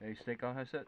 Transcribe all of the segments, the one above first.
Steak on headset.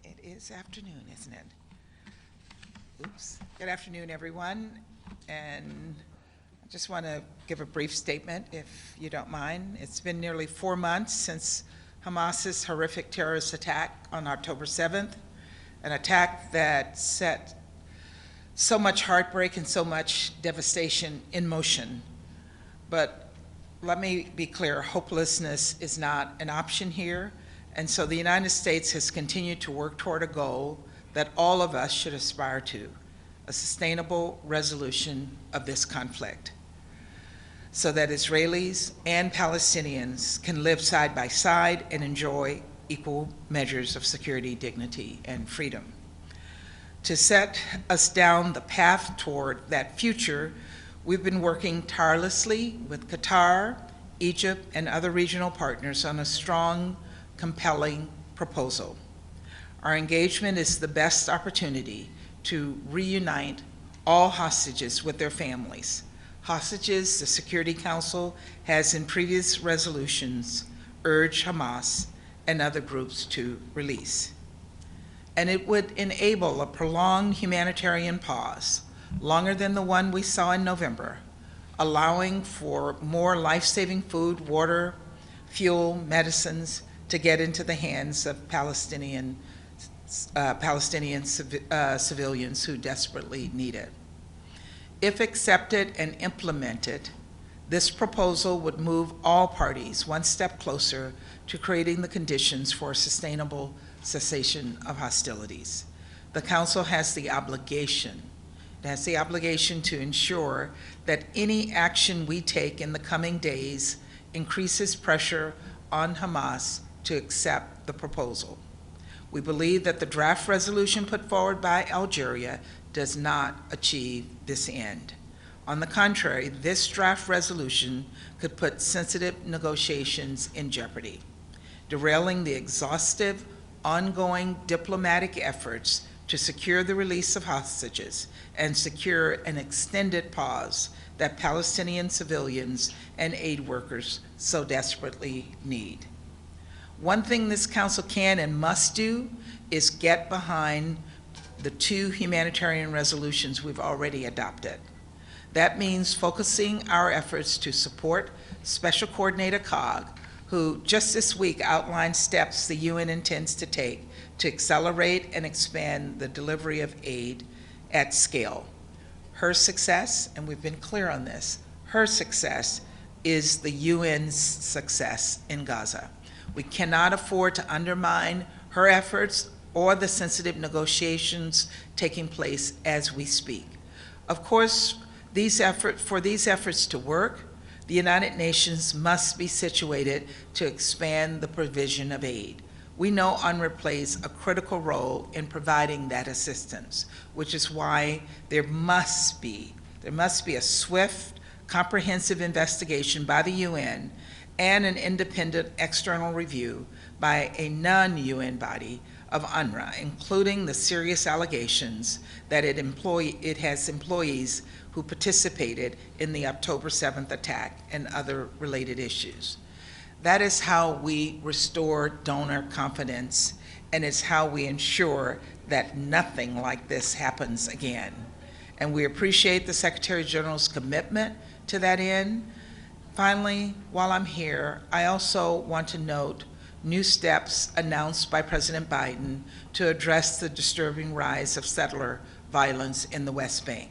It is afternoon, isn't it? Oops. Good afternoon, everyone. And I just want to give a brief statement, if you don't mind. It's been nearly 4 months since Hamas's horrific terrorist attack on October 7th, an attack that set so much heartbreak and so much devastation in motion. But let me be clear, hopelessness is not an option here. And so the United States has continued to work toward a goal that all of us should aspire to, a sustainable resolution of this conflict. so that Israelis and Palestinians can live side by side and enjoy equal measures of security, dignity, and freedom. To set us down the path toward that future, we've been working tirelessly with Qatar, Egypt, and other regional partners on a strong, compelling proposal. Our engagement is the best opportunity to reunite all hostages with their families. Hostages the Security Council has in previous resolutions urged Hamas and other groups to release. And it would enable a prolonged humanitarian pause, longer than the one we saw in November, allowing for more life-saving food, water, fuel, medicines to get into the hands of Palestinian civilians who desperately need it. If accepted and implemented, this proposal would move all parties one step closer to creating the conditions for a sustainable cessation of hostilities. The Council has the obligation to ensure that any action we take in the coming days increases pressure on Hamas to accept the proposal. We believe that the draft resolution put forward by Algeria does not achieve this end. On the contrary, this draft resolution could put sensitive negotiations in jeopardy, derailing the exhaustive, ongoing diplomatic efforts to secure the release of hostages and secure an extended pause that Palestinian civilians and aid workers so desperately need. One thing this Council can and must do is get behind the 2 humanitarian resolutions we've already adopted. That means focusing our efforts to support Special Coordinator Cog, who just this week outlined steps the UN intends to take to accelerate and expand the delivery of aid at scale. Her success, and we've been clear on this, her success is the UN's success in Gaza. We cannot afford to undermine her efforts or the sensitive negotiations taking place as we speak. Of course, for these efforts to work, the United Nations must be situated to expand the provision of aid. We know UNRWA plays a critical role in providing that assistance, which is why there must be a swift, comprehensive investigation by the UN and an independent external review by a non-UN body of UNRWA, including the serious allegations that it has employees who participated in the October 7th attack and other related issues. That is how we restore donor confidence, and it's how we ensure that nothing like this happens again. And we appreciate the Secretary General's commitment to that end. Finally, while I'm here, I also want to note new steps announced by President Biden to address the disturbing rise of settler violence in the West Bank.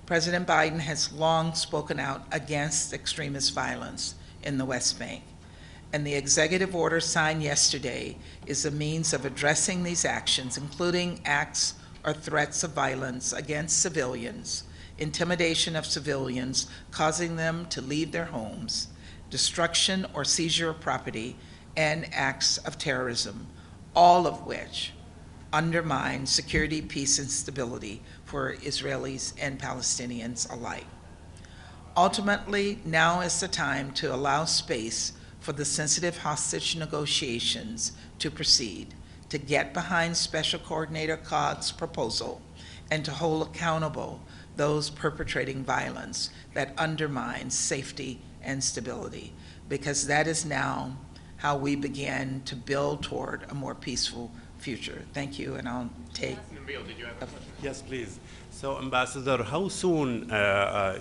President Biden has long spoken out against extremist violence in the West Bank, and the executive order signed yesterday is a means of addressing these actions, including acts or threats of violence against civilians, intimidation of civilians, causing them to leave their homes, destruction or seizure of property, and acts of terrorism, all of which undermine security, peace, and stability for Israelis and Palestinians alike. Ultimately, now is the time to allow space for the sensitive hostage negotiations to proceed, to get behind Special Coordinator Cog's proposal, and to hold accountable those perpetrating violence that undermines safety and stability, because that is now how we begin to build toward a more peaceful future. Thank you, and I'll take. Nabil, did you have a question? Yes, please. So, Ambassador, how soon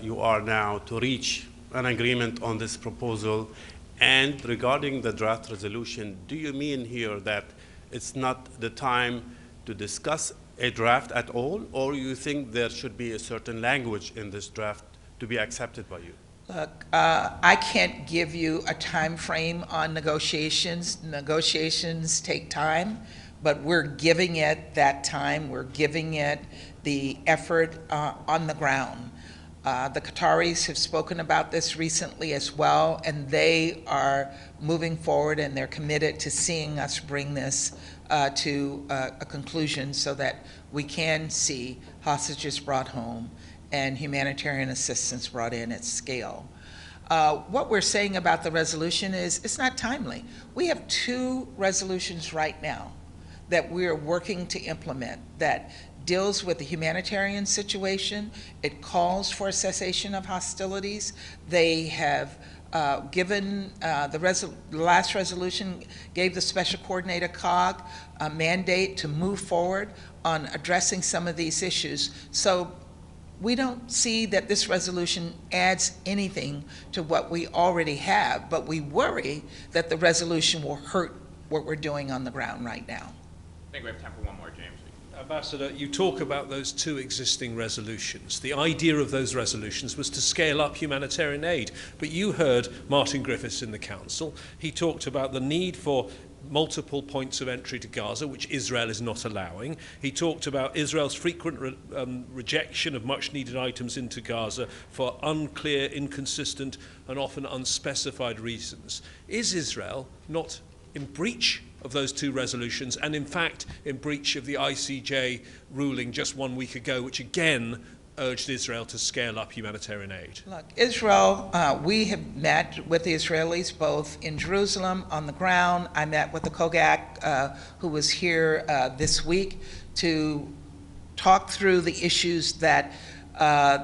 you are now to reach an agreement on this proposal? And regarding the draft resolution, do you mean here that it's not the time to discuss a draft at all, or you think there should be a certain language in this draft to be accepted by you? Look, I can't give you a time frame on negotiations. Negotiations take time, but we're giving it that time. We're giving it the effort on the ground. The Qataris have spoken about this recently as well, and they are moving forward, and they're committed to seeing us bring this to a conclusion so that we can see hostages brought home and humanitarian assistance brought in at scale. What we're saying about the resolution is it's not timely. We have 2 resolutions right now that we're working to implement that deals with the humanitarian situation. It calls for a cessation of hostilities. They have given, the last resolution gave the Special Coordinator COG a mandate to move forward on addressing some of these issues. So we don't see that this resolution adds anything to what we already have, but we worry that the resolution will hurt what we're doing on the ground right now. I think we have time for one more, James. Ambassador, you talk about those 2 existing resolutions. The idea of those resolutions was to scale up humanitarian aid. But you heard Martin Griffiths in the Council. He talked about the need for multiple points of entry to Gaza, which Israel is not allowing. He talked about Israel's frequent rejection of much-needed items into Gaza for unclear, inconsistent, and often unspecified reasons. Is Israel not in breach of those 2 resolutions, and in fact in breach of the ICJ ruling just 1 week ago, which again urged Israel to scale up humanitarian aid? Look, Israel, we have met with the Israelis both in Jerusalem, on the ground. I met with the COGAC, who was here this week, to talk through the issues that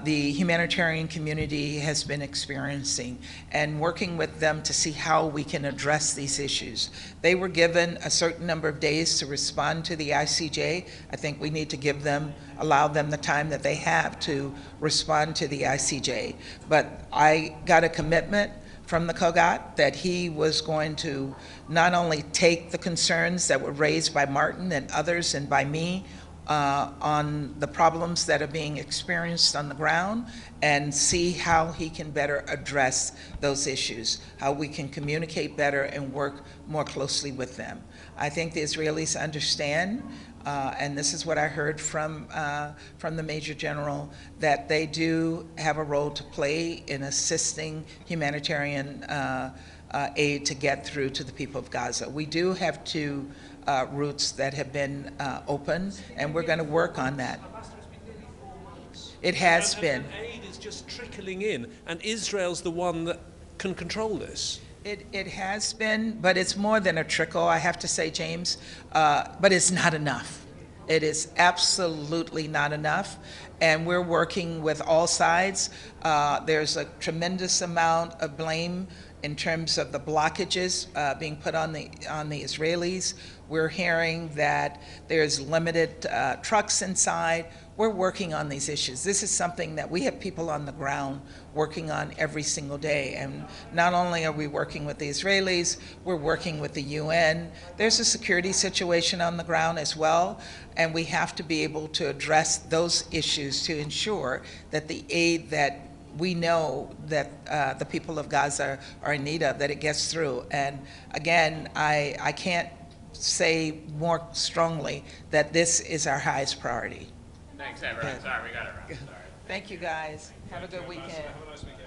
the humanitarian community has been experiencing and working with them to see how we can address these issues. They were given a certain number of days to respond to the ICJ. I think we need to give them, allow them the time that they have to respond to the ICJ. But I got a commitment from the COGAT that he was going to not only take the concerns that were raised by Martin and others and by me on the problems that are being experienced on the ground and see how he can better address those issues, how we can communicate better and work more closely with them. I think the Israelis understand, and this is what I heard from the Major General, that they do have a role to play in assisting humanitarian aid to get through to the people of Gaza. We do have 2 routes that have been open, and we're going to work on that. It has been. And aid is just trickling in, and Israel's the one that can control this. It has been, but it's more than a trickle, I have to say, James, but it's not enough. It is absolutely not enough, and we're working with all sides. There's a tremendous amount of blame in terms of the blockages being put on the Israelis. We're hearing that there's limited trucks inside. We're working on these issues. This is something that we have people on the ground working on every single day. And not only are we working with the Israelis, we're working with the UN. There's a security situation on the ground as well, and we have to be able to address those issues to ensure that the aid that we know that the people of Gaza are in need of, that it gets through. And again, I can't say more strongly that this is our highest priority. Thanks, everyone. Sorry, we got it wrong. Sorry. Thank you, guys. Have a good weekend. Have a nice weekend.